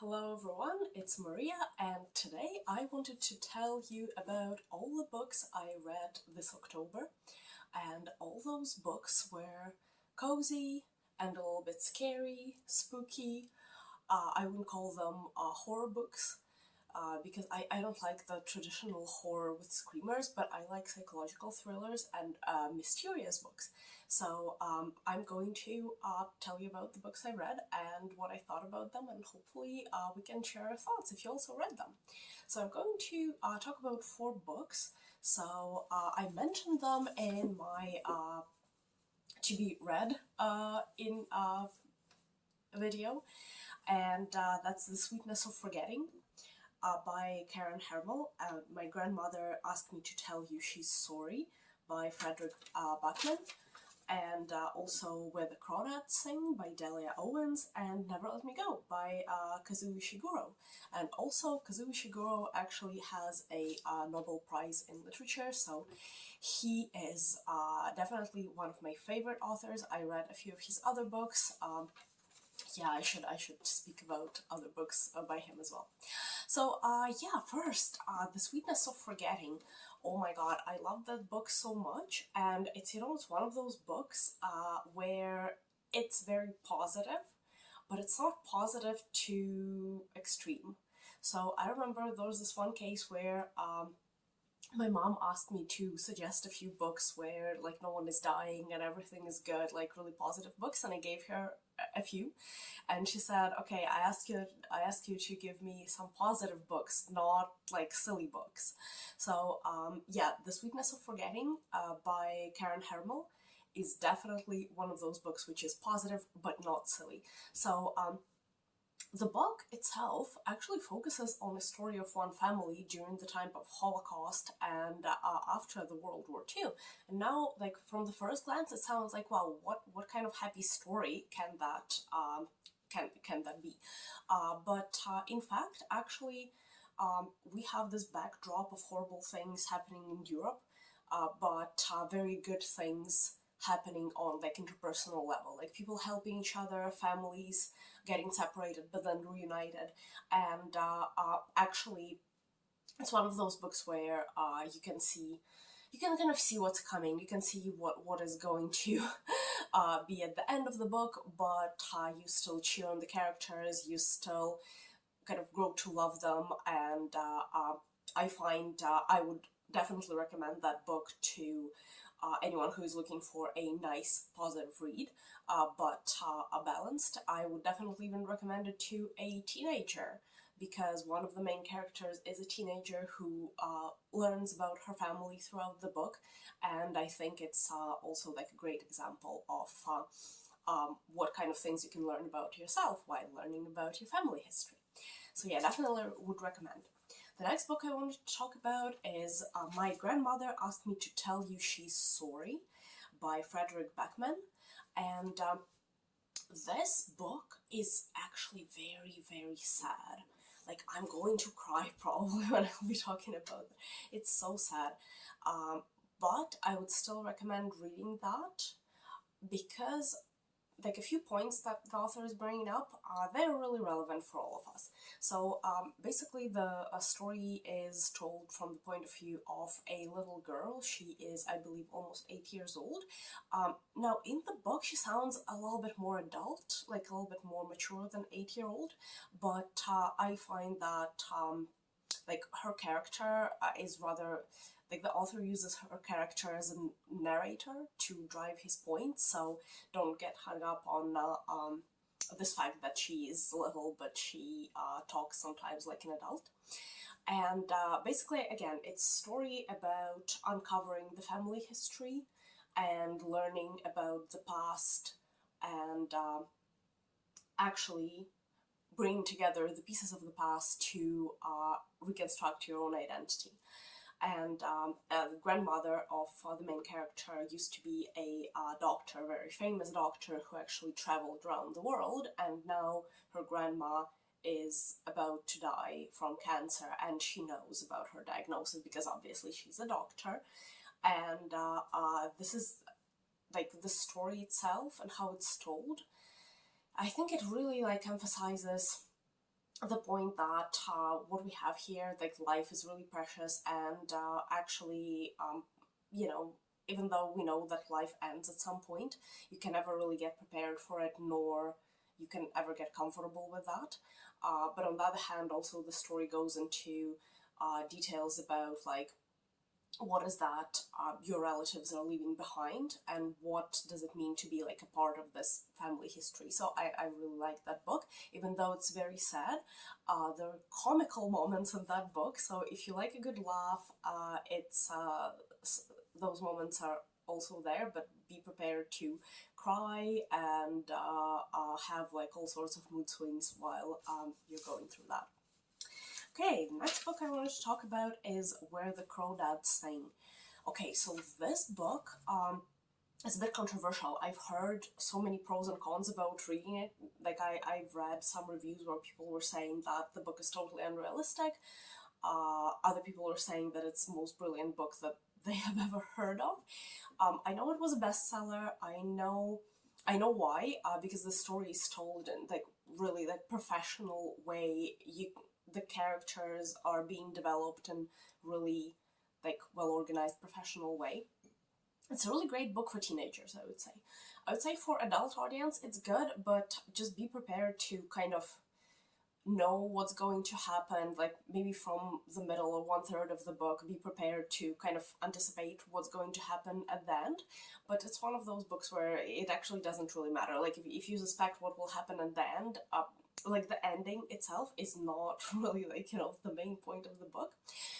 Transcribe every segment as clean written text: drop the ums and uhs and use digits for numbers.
Hello everyone, it's Maria, and today I wanted to tell you about all the books I read this October. And all those books were cozy and a little bit scary, spooky. I wouldn't call them horror books, because I don't like the traditional horror with screamers, but I like psychological thrillers and mysterious books. So I'm going to tell you about the books I read and what I thought about them, and hopefully we can share our thoughts if you also read them. So I'm going to talk about 4 books. So I mentioned them in my to be read in video, and that's The Sweetness of Forgetting by Karen Harmel. My grandmother asked me to tell you she's sorry by Frederik Backman, and also Where the Crawdads Sing by Delia Owens, and Never Let Me Go by Kazu Ishiguro. And also, Kazu Ishiguro actually has a Nobel Prize in Literature, so he is definitely one of my favorite authors. I read a few of his other books. Yeah, I should speak about other books by him as well. So yeah, first, The Sweetness of Forgetting. Oh my god, I love that book so much, and it's one of those books where it's very positive, but it's not positive to extreme. So I remember there was this one case where my mom asked me to suggest a few books where like no one is dying and everything is good, like really positive books, and I gave her a few, and she said, okay, I ask you to give me some positive books, not like silly books. So yeah, The Sweetness of Forgetting by Karen Harmel is definitely one of those books which is positive but not silly. So the book itself actually focuses on the story of one family during the time of Holocaust and after the World War II. And now, like from the first glance, it sounds like, wow, what kind of happy story can that can that be? But in fact, actually, we have this backdrop of horrible things happening in Europe, but very good things happening on like interpersonal level, like people helping each other, families getting separated but then reunited. And actually, it's one of those books where you can kind of see what's coming, you can see what is going to be at the end of the book, but you still cheer on the characters, you still kind of grow to love them. And I find I would definitely recommend that book to anyone who is looking for a nice, positive read, but balanced. I would definitely even recommend it to a teenager, because one of the main characters is a teenager who learns about her family throughout the book, and I think it's also like a great example of what kind of things you can learn about yourself while learning about your family history. So yeah, definitely would recommend. The next book I wanted to talk about is My Grandmother Asked Me to Tell You She's Sorry by Frederik Backman. And this book is actually very, very sad. Like, I'm going to cry probably when I'll be talking about it. It's so sad. But I would still recommend reading that, because like a few points that the author is bringing up, they're really relevant for all of us. So basically the story is told from the point of view of a little girl. She is, I believe, almost 8 years old. Now in the book she sounds a little bit more adult, like a little bit more mature than 8-year-old, but I find that like her character is rather, like the author uses her character as a narrator to drive his point, so don't get hung up on this fact that she is little, but she talks sometimes like an adult. And basically, again, it's a story about uncovering the family history and learning about the past, and actually bringing together the pieces of the past to reconstruct your own identity. And the grandmother of the main character used to be a doctor, a very famous doctor who actually traveled around the world, and now her grandma is about to die from cancer, and she knows about her diagnosis because obviously she's a doctor. And this is like the story itself and how it's told. I think it really like emphasizes the point that what we have here, like life is really precious, and actually, you know, even though we know that life ends at some point, you can never really get prepared for it, nor you can ever get comfortable with that. But on the other hand, also the story goes into details about like what is that your relatives are leaving behind, and what does it mean to be like a part of this family history. So I really like that book, even though it's very sad. There are comical moments in that book, so if you like a good laugh, it's those moments are also there, but be prepared to cry and have like all sorts of mood swings while you're going through that. Okay, the next book I wanted to talk about is Where the Crawdads Sing. Okay, so this book is a bit controversial. I've heard so many pros and cons about reading it. Like I've read some reviews where people were saying that the book is totally unrealistic. Other people were saying that it's the most brilliant book that they have ever heard of. I know it was a bestseller. I know why. Because the story is told in like really like professional way. The characters are being developed in really like well organized professional way. It's a really great book for teenagers, I would say. I would say for adult audience it's good, but just be prepared to kind of know what's going to happen, like maybe from the middle or 1/3 of the book, be prepared to kind of anticipate what's going to happen at the end. But it's one of those books where it actually doesn't really matter. Like if you suspect what will happen at the end, like the ending itself is not really like, you know, the main point of the book.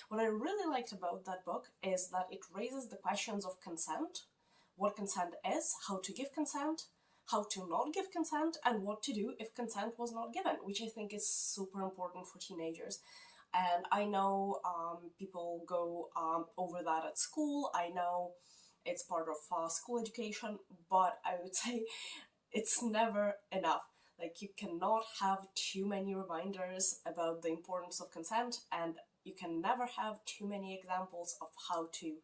What I really liked about that book is that it raises the questions of consent, what consent is, how to give consent, how to not give consent, and what to do if consent was not given, which I think is super important for teenagers. And I know people go over that at school. I know it's part of school education, but I would say it's never enough. Like you cannot have too many reminders about the importance of consent, and you can never have too many examples of how to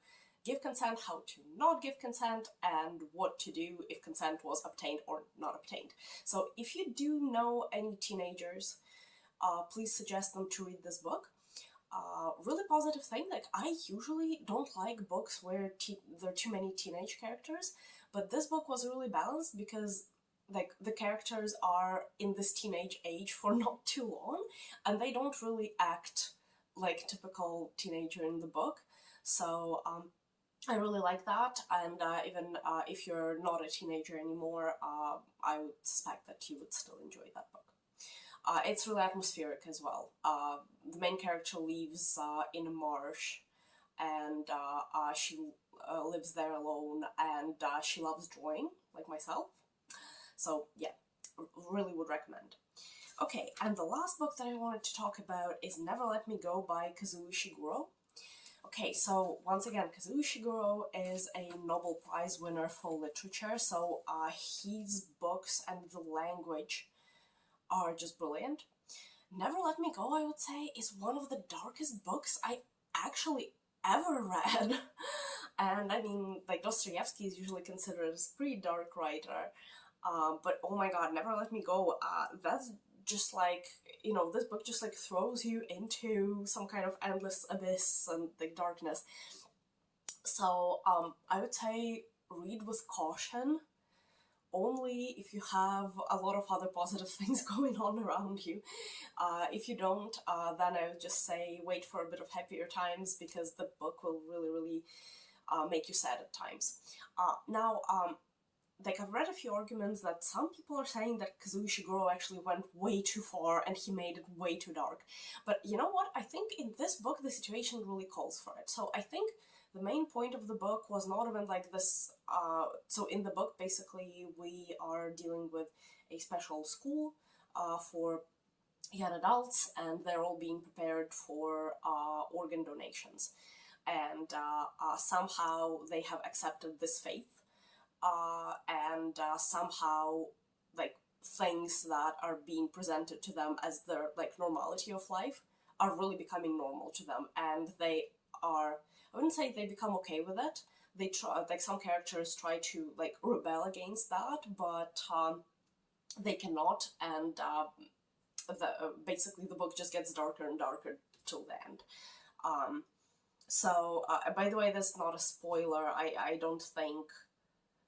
give consent, how to not give consent, and what to do if consent was obtained or not obtained. So if you do know any teenagers, please suggest them to read this book. Really positive thing, like I usually don't like books where there are too many teenage characters, but this book was really balanced because like the characters are in this teenage age for not too long, and they don't really act like typical teenager in the book. So I really like that, and even if you're not a teenager anymore, I would suspect that you would still enjoy that book. It's really atmospheric as well. The main character lives in a marsh, and she lives there alone, and she loves drawing, like myself. So yeah, really would recommend. Okay, and the last book that I wanted to talk about is Never Let Me Go by Kazu Ishiguro. Okay, so once again, Kazu Ishiguro is a Nobel Prize winner for literature, so his books and the language are just brilliant. Never Let Me Go, I would say, is one of the darkest books I actually ever read. And I mean, like Dostoevsky is usually considered a pretty dark writer, but oh my god, Never Let Me Go, that's just like, you know, this book just like throws you into some kind of endless abyss and like darkness. So I would say read with caution, only if you have a lot of other positive things going on around you. If you don't, then I would just say wait for a bit of happier times, because the book will really make you sad at times. Now, like I've read a few arguments that some people are saying that Kazu Ishiguro actually went way too far and he made it way too dark. But you know what? I think in this book the situation really calls for it. So I think the main point of the book was not even like this. So in the book, basically, we are dealing with a special school for young adults, and they're all being prepared for organ donations. And somehow they have accepted this faith. And somehow, like, things that are being presented to them as their, like, normality of life are really becoming normal to them, and they are, I wouldn't say they become okay with it. They try, like, some characters try to, like, rebel against that, but they cannot, and basically the book just gets darker and darker till the end. By the way, that's not a spoiler. I don't think,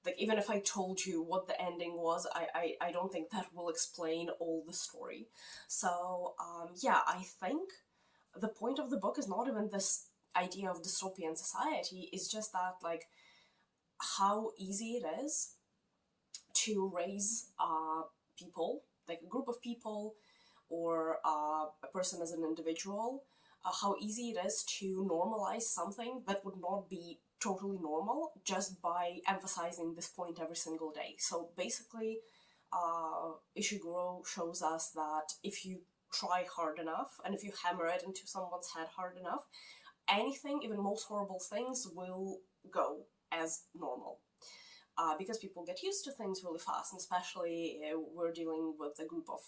like, even if I told you what the ending was, I don't think that will explain all the story. So, yeah, I think the point of the book is not even this idea of dystopian society, it's just that, like, how easy it is to raise people, like a group of people, or a person as an individual, how easy it is to normalize something that would not be totally normal just by emphasizing this point every single day. So basically, Ishiguro shows us that if you try hard enough, and if you hammer it into someone's head hard enough, anything, even most horrible things, will go as normal. Because people get used to things really fast, and especially we're dealing with a group of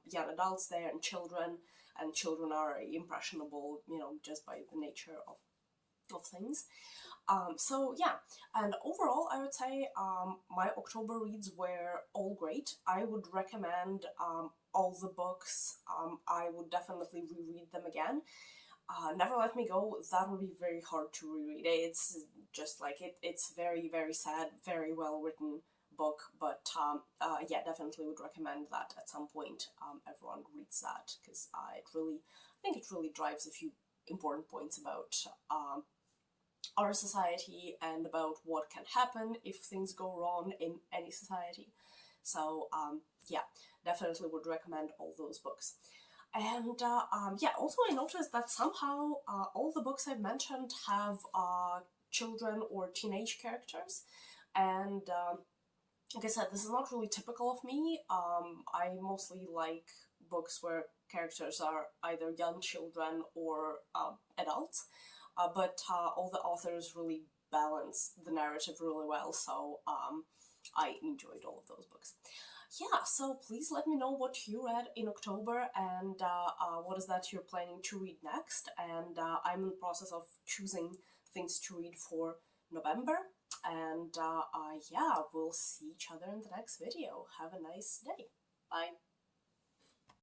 young adults there and children are impressionable, you know, just by the nature of things. So yeah, and overall I would say my October reads were all great. I would recommend all the books. I would definitely reread them again. Never Let Me Go, that would be very hard to reread. It's just like, it's very, very sad, very well written book, but yeah, definitely would recommend that at some point everyone reads that, because I think it really drives a few important points about our society and about what can happen if things go wrong in any society. So yeah, definitely would recommend all those books. And yeah, also I noticed that somehow all the books I've mentioned have children or teenage characters, and like I said, this is not really typical of me. I mostly like books where characters are either young children or adults, but all the authors really balance the narrative really well, so I enjoyed all of those books. Yeah, so please let me know what you read in October, and what is that you're planning to read next. And I'm in the process of choosing things to read for November. And yeah, we'll see each other in the next video. Have a nice day. Bye.